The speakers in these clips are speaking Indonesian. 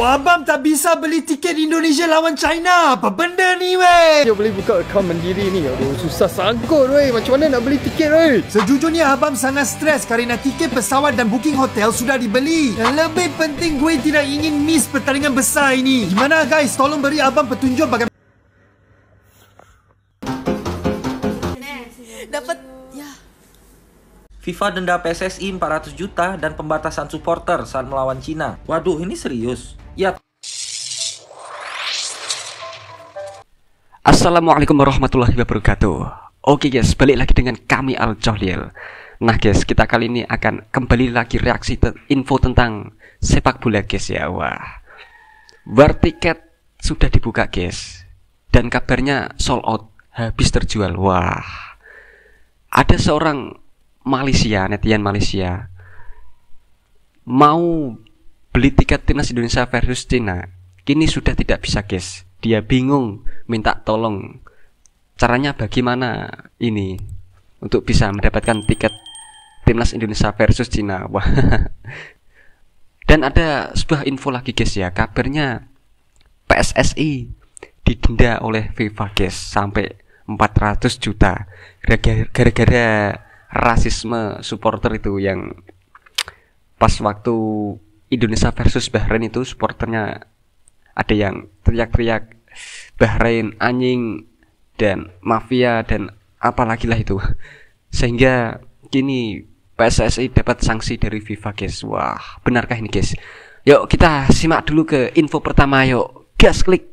Aduh, abang tak bisa beli tiket Indonesia lawan China. Apa benda ni, weh? Dia boleh buka akaun mandiri ni. Aduh, susah sangkut, weh. Macam mana nak beli tiket, weh? Sejujurnya abang sangat stres kerana tiket pesawat dan booking hotel sudah dibeli. Yang lebih penting, gue tidak ingin miss pertandingan besar ini. Gimana guys, tolong beri abang petunjuk bagaimana dapat ya. FIFA denda PSSI 400 juta dan pembatasan supporter saat melawan Cina. Waduh, ini serius? Ya. Assalamualaikum warahmatullahi wabarakatuh. Oke guys, balik lagi dengan kami Al Johlil. Nah guys, kita kali ini akan kembali lagi reaksi info tentang sepak bola guys ya. Wah, war tiket sudah dibuka guys, dan kabarnya sold out, habis terjual. Wah, ada seorang Malaysia, netizen Malaysia mau beli tiket timnas Indonesia versus Cina. Kini sudah tidak bisa guys. Dia bingung, minta tolong caranya bagaimana ini untuk bisa mendapatkan tiket timnas Indonesia versus Cina. Wah. Dan ada sebuah info lagi guys ya, kabarnya PSSI didenda oleh FIFA guys sampai 400 juta gara-gara rasisme supporter itu, yang pas waktu Indonesia versus Bahrain itu supporternya ada yang teriak-teriak Bahrain anjing dan mafia dan apalagi lah itu, sehingga kini PSSI dapat sanksi dari FIFA guys. Wah, benarkah ini guys? Yuk kita simak dulu ke info pertama, yuk gas klik.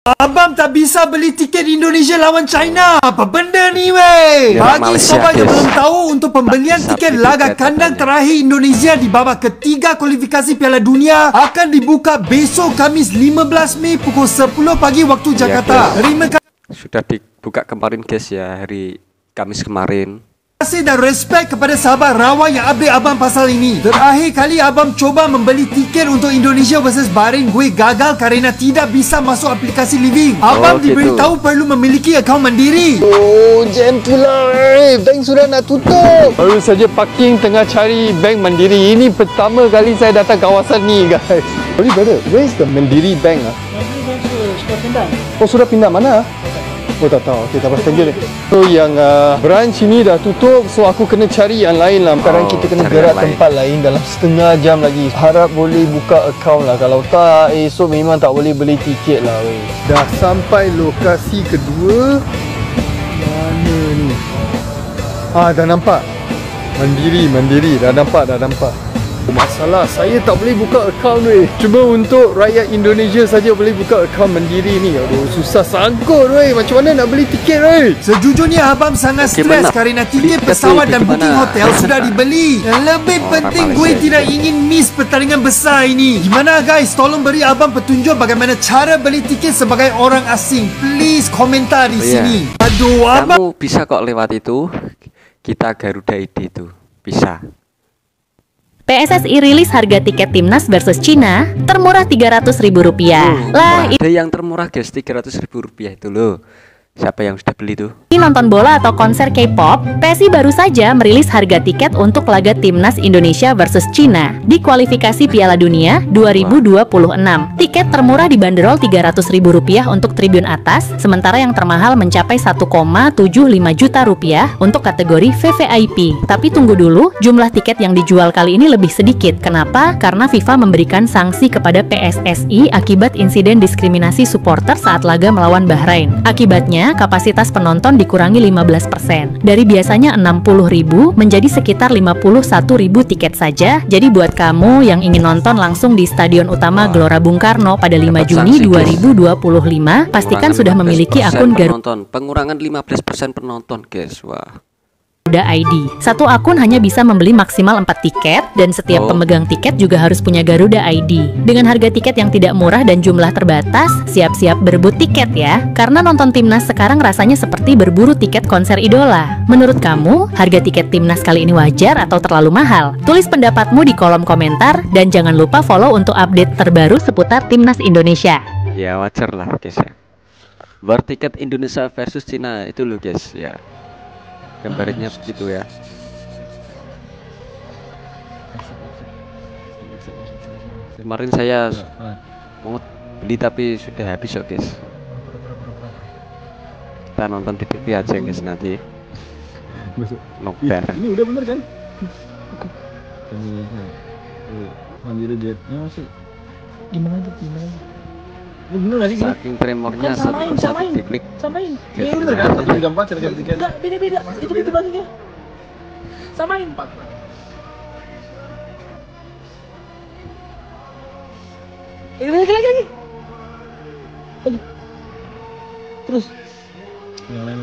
abang tak bisa beli tiket Indonesia lawan China. Apa benda ni, weh? Bagi sobat yang belum tahu, untuk pembelian tiket laga kandang terakhir Indonesia di babak ketiga kualifikasi Piala Dunia akan dibuka besok Khamis 15 Mei pukul 10 pagi waktu Jakarta. Terima Sudah dibuka kemarin guys ya, hari Kamis kemarin. kasih dan respect kepada sahabat Rawa yang update abang pasal ini. Terakhir kali abang coba membeli tiket untuk Indonesia versus Bahrain, gue gagal kerana tidak bisa masuk aplikasi Living. Abang diberitahu perlu memiliki akaun mandiri. Oh, jam pula, bank sudah nak tutup. Baru saja parking tengah cari bank mandiri. Ini pertama kali saya datang kawasan ni guys. Sorry brother, where is the Mandiri Bank ah? Mandiri Bank sudah pindah. Oh, sudah pindah mana? Oh, tak tahu. Okay, tak apa. Thank you deh. So, yang branch ini dah tutup. So, aku kena cari yang lain lah. Sekarang kita kena gerak tempat lain dalam setengah jam lagi. Harap boleh buka akaun lah. Kalau tak, esok memang tak boleh beli tiket lah. Weh. Dah sampai lokasi kedua. Mana ni? Ah, dah nampak. Mandiri. Dah nampak. Masalah, saya tak boleh buka akaun weh. Cuma untuk rakyat Indonesia saja boleh buka akaun mandiri ni. Aduh, susah sangkut weh. Macam mana nak beli tiket weh? Sejujurnya abang sangat stres kerana tiket pesawat dan booking hotel sudah dibeli. Yang lebih penting, gue tidak ingin miss pertandingan besar ini. Gimana guys, tolong beri abang petunjuk bagaimana cara beli tiket sebagai orang asing. Please komentar di sini. Aduh, abang. Kamu bisa kok lewat itu. Kita Garuda ID itu bisa. PSSI rilis harga tiket timnas versus Cina termurah Rp300.000. Lah, Ada yang termurah guys, Rp300.000 itu loh. Siapa yang sudah beli tuh? ini nonton bola atau konser K-pop, PSI baru saja merilis harga tiket untuk laga timnas Indonesia versus Cina di kualifikasi Piala Dunia 2026. Tiket termurah dibanderol Rp300.000 untuk tribun atas, sementara yang termahal mencapai Rp1,75 juta untuk kategori VVIP. Tapi tunggu dulu, jumlah tiket yang dijual kali ini lebih sedikit. Kenapa? Karena FIFA memberikan sanksi kepada PSSI akibat insiden diskriminasi supporter saat laga melawan Bahrain. Akibatnya, kapasitas penonton dikurangi 15%. Dari biasanya 60.000 menjadi sekitar 51.000 tiket saja. Jadi buat kamu yang ingin nonton langsung di Stadion Utama Gelora Bung Karno pada 5 Juni 2025, pastikan sudah memiliki akun Garuda Pengurangan 15% penonton guys. Wah. ID. Satu akun hanya bisa membeli maksimal 4 tiket, dan setiap pemegang tiket juga harus punya Garuda ID. Dengan harga tiket yang tidak murah dan jumlah terbatas, siap-siap berebut tiket ya. Karena nonton timnas sekarang rasanya seperti berburu tiket konser idola. Menurut kamu, harga tiket timnas kali ini wajar atau terlalu mahal? Tulis pendapatmu di kolom komentar, dan jangan lupa follow untuk update terbaru seputar timnas Indonesia. Ya wajar lah guys ya. War tiket Indonesia versus Cina itu loh guys ya. Gambarnya begitu ya. Kemarin saya mau beli tapi sudah habis kok guys. Kita nonton di TV aja guys nanti. Nobar. Ini udah bener kan? Ambil dia. Masuk. Gimana aja? Ini bener gak sih? Saking tremornya satu diklik. Samain. Ini bener kan? Tapi gampang cara gantikan. Enggak, beda-beda. Itu baginya. Samain. Lagi. Terus. Yang lain.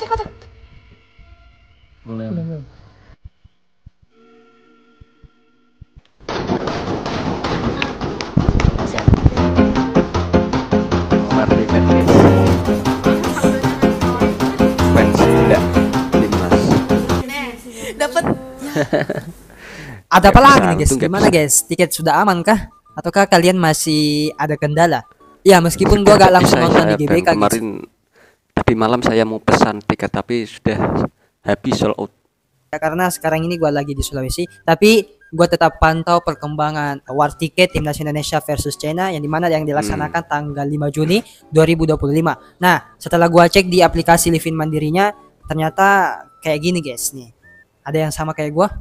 Kata. Boleh. Merdeka guys. Fans tidak timnas. Dapat. Ada apa lagi nih guys? Untung gak Gimana guys? Tiket sudah aman kah? Ataukah kalian masih ada kendala? Ya meskipun gua gak langsung Bisa, nonton di saya GBK guys. kemarin tadi malam saya mau pesan tiket tapi sudah habis sold out. Ya, karena sekarang ini gua lagi di Sulawesi, tapi gua tetap pantau perkembangan war tiket timnas Indonesia versus China yang dimana yang dilaksanakan tanggal 5 Juni 2025. Nah, setelah gua cek di aplikasi Livin Mandirinya, ternyata kayak gini guys nih. Ada yang sama kayak gua.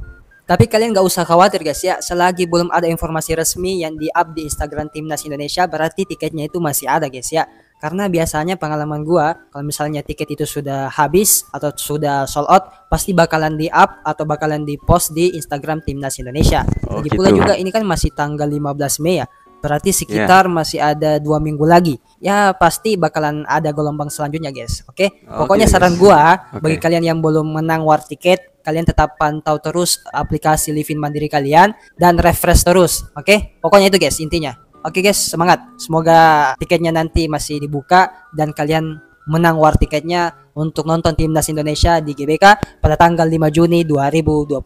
Tapi kalian gak usah khawatir guys ya, selagi belum ada informasi resmi yang di-up di Instagram Timnas Indonesia, berarti tiketnya itu masih ada guys ya. Karena biasanya pengalaman gua, kalau misalnya tiket itu sudah habis atau sudah sold out, pasti bakalan di-up atau bakalan di-post di Instagram Timnas Indonesia. Oh, Lagi pula gitu. juga ini kan masih tanggal 15 Mei ya. Berarti sekitar masih ada 2 minggu lagi. Ya pasti bakalan ada gelombang selanjutnya guys. Oke. Pokoknya Oke, saran guys. gua Oke. bagi kalian yang belum menang war tiket, kalian tetap pantau terus aplikasi Livin Mandiri kalian dan refresh terus. Oke. Pokoknya itu guys intinya. Oke guys, semangat. Semoga tiketnya nanti masih dibuka dan kalian menang war tiketnya untuk nonton Timnas Indonesia di GBK pada tanggal 5 Juni 2025.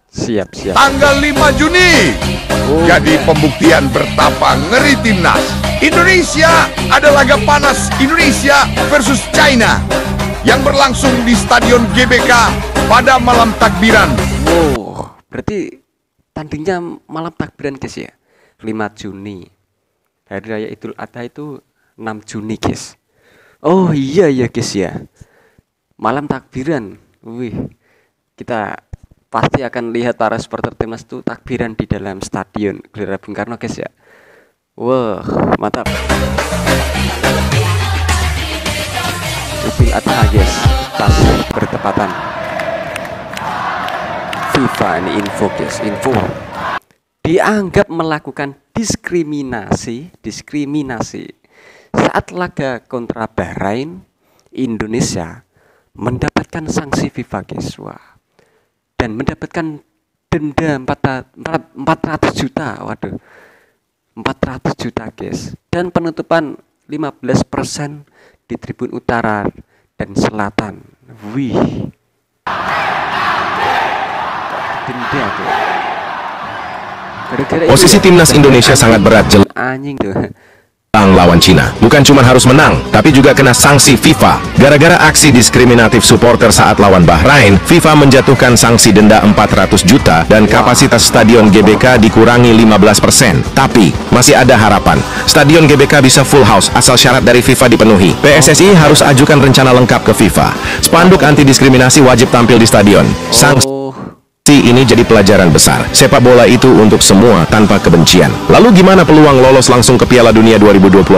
Siap. Tanggal 5 Juni jadi pembuktian betapa ngeri timnas. Indonesia ada laga panas Indonesia versus China yang berlangsung di Stadion GBK pada malam takbiran. Wow, berarti tandingnya malam takbiran guys ya. 5 Juni. Hari Raya Idul Adha itu 6 Juni guys. Oh iya guys ya. Malam takbiran. Wih. Kita pasti akan lihat para supporter timnas itu takbiran di dalam stadion Gelora Bung Karno guys ya. Wah, mantap. Idul Adha guys, pas bertepatan. FIFA ini info guys, info. Dianggap melakukan diskriminasi saat laga kontra Bahrain. Indonesia mendapatkan sanksi FIFA guys. Wah. Dan mendapatkan denda 400 juta. Waduh. 400 juta guys. Dan penutupan 15% di tribun utara dan selatan. Wih. Denda tuh. Gara-gara Posisi itu ya, timnas Indonesia sangat berat jelang anjing tuh. lawan Cina. Bukan cuma harus menang, tapi juga kena sanksi FIFA. Gara-gara aksi diskriminatif supporter saat lawan Bahrain, FIFA menjatuhkan sanksi denda 400 juta dan kapasitas stadion GBK dikurangi 15%. Tapi, masih ada harapan. Stadion GBK bisa full house asal syarat dari FIFA dipenuhi. PSSI harus ajukan rencana lengkap ke FIFA. Spanduk anti diskriminasi wajib tampil di stadion. Sanksi ini jadi pelajaran besar. Sepak bola itu untuk semua tanpa kebencian. Lalu gimana peluang lolos langsung ke Piala Dunia 2026?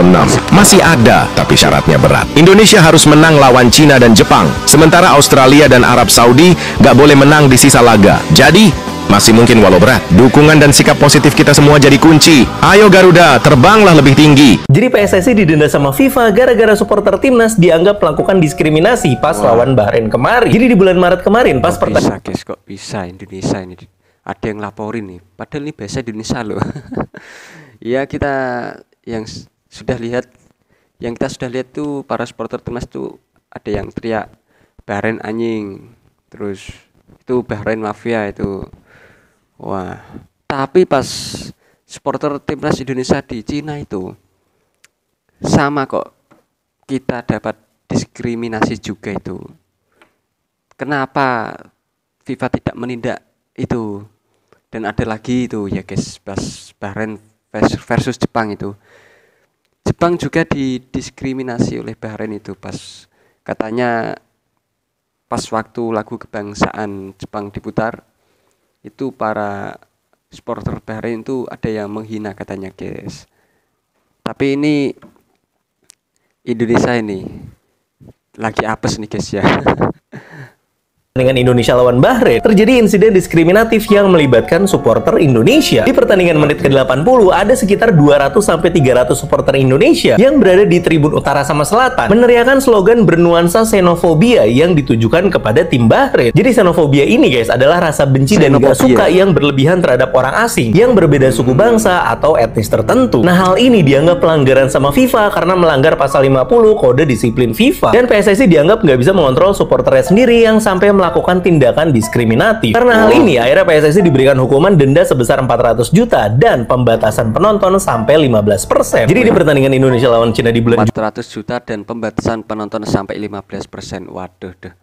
Masih ada, tapi syaratnya berat. Indonesia harus menang lawan Cina dan Jepang. Sementara Australia dan Arab Saudi gak boleh menang di sisa laga. Jadi, masih mungkin walau berat. Dukungan dan sikap positif kita semua jadi kunci. Ayo Garuda, terbanglah lebih tinggi. Jadi PSSI didenda sama FIFA gara-gara supporter timnas dianggap melakukan diskriminasi pas lawan Bahrain kemarin. Jadi di bulan Maret kemarin pas Bisa guys, kok bisa Indonesia ini ada yang laporin nih. Padahal ini bahasa Indonesia loh. Ya kita yang sudah lihat, yang kita sudah lihat tuh para supporter timnas tuh ada yang teriak Bahrain anjing, terus itu Bahrain mafia itu. Wah, tapi pas supporter timnas Indonesia di Cina itu sama kok, kita dapat diskriminasi juga itu. Kenapa FIFA tidak menindak itu? Dan ada lagi itu ya guys, pas Bahrain versus Jepang itu. Jepang juga didiskriminasi oleh Bahrain itu pas katanya pas waktu lagu kebangsaan Jepang diputar itu para supporter Bahrain itu ada yang menghina katanya guys. Tapi ini Indonesia ini lagi apes nih guys ya. Dengan Indonesia lawan Bahrain, terjadi insiden diskriminatif yang melibatkan supporter Indonesia. Di pertandingan menit ke-80, ada sekitar 200-300 supporter Indonesia yang berada di tribun utara sama selatan, meneriakan slogan bernuansa xenofobia yang ditujukan kepada tim Bahrain. Jadi xenofobia ini guys, adalah rasa benci dan gak suka yang berlebihan terhadap orang asing, yang berbeda suku bangsa atau etnis tertentu. Nah, hal ini dianggap pelanggaran sama FIFA karena melanggar pasal 50 kode disiplin FIFA. Dan PSSI dianggap nggak bisa mengontrol supporternya sendiri yang sampai melakukan tindakan diskriminatif. Karena hal ini, akhirnya PSSI diberikan hukuman denda sebesar 400 juta dan pembatasan penonton sampai 15%. Jadi di pertandingan Indonesia lawan Cina di bulan 400 juta dan pembatasan penonton sampai 15%. Waduh deh.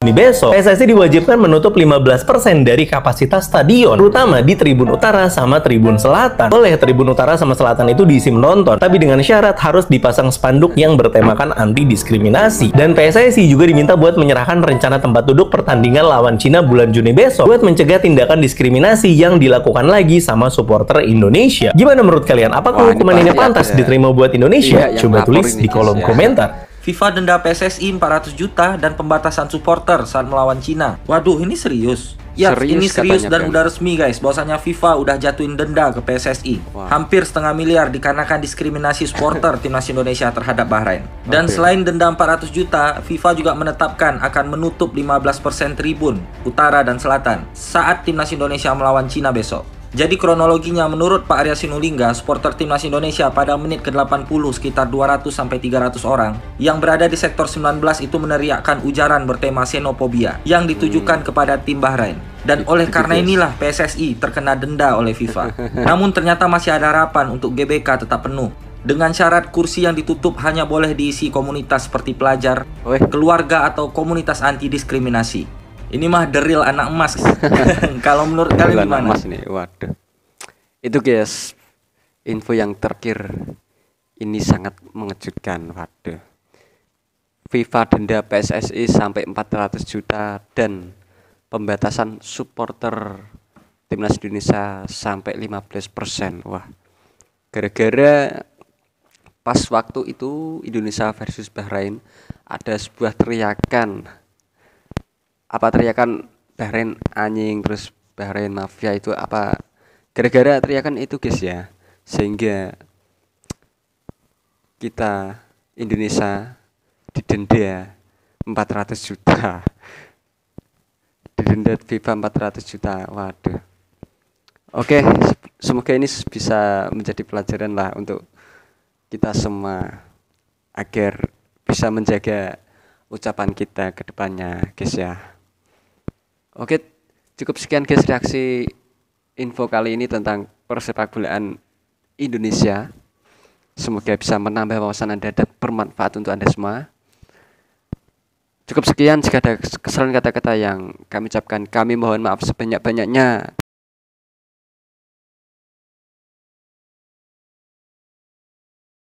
Ini besok, PSSI diwajibkan menutup 15% dari kapasitas stadion, terutama di tribun utara sama tribun selatan. Oleh tribun utara sama selatan itu diisi menonton, tapi dengan syarat harus dipasang spanduk yang bertemakan anti diskriminasi. Dan PSSI juga diminta buat menyerahkan rencana tempat duduk pertandingan lawan Cina bulan Juni besok buat mencegah tindakan diskriminasi yang dilakukan lagi sama supporter Indonesia. Gimana menurut kalian? Apakah hukuman ini pantas diterima buat Indonesia? Coba tulis di kolom komentar. FIFA denda PSSI 400 juta dan pembatasan supporter saat melawan Cina. Waduh, ini serius? Ya, ini serius dan udah resmi guys. Bahwasanya FIFA udah jatuhin denda ke PSSI. Hampir setengah miliar dikarenakan diskriminasi supporter timnas Indonesia terhadap Bahrain. Dan selain denda 400 juta, FIFA juga menetapkan akan menutup 15% tribun utara dan selatan saat timnas Indonesia melawan Cina besok. Jadi kronologinya menurut Pak Arya Sinulinga, supporter timnas Indonesia pada menit ke-80 sekitar 200-300 orang yang berada di sektor 19 itu meneriakkan ujaran bertema xenofobia yang ditujukan kepada tim Bahrain. Dan oleh karena inilah PSSI terkena denda oleh FIFA. Namun ternyata masih ada harapan untuk GBK tetap penuh. Dengan syarat kursi yang ditutup hanya boleh diisi komunitas seperti pelajar, keluarga atau komunitas anti diskriminasi. Ini mah the real anak emas. Kalau menurut kalian gimana? Emas nih, waduh. Itu guys, info yang terakhir ini sangat mengejutkan. Waduh. FIFA denda PSSI sampai 400 juta dan pembatasan supporter timnas Indonesia sampai 15%. Wah. Gara-gara pas waktu itu Indonesia versus Bahrain ada sebuah teriakan Bahrain anjing, terus Bahrain mafia itu apa, gara-gara teriakan itu guys ya, sehingga kita Indonesia didenda 400 juta didenda FIFA 400 juta. Waduh. Oke, semoga ini bisa menjadi pelajaran lah untuk kita semua agar bisa menjaga ucapan kita ke depannya guys ya. Oke, cukup sekian guys reaksi info kali ini tentang persepakbolaan Indonesia. Semoga bisa menambah wawasan Anda dan bermanfaat untuk Anda semua. Cukup sekian, jika ada kesalahan kata-kata yang kami ucapkan, kami mohon maaf sebanyak-banyaknya.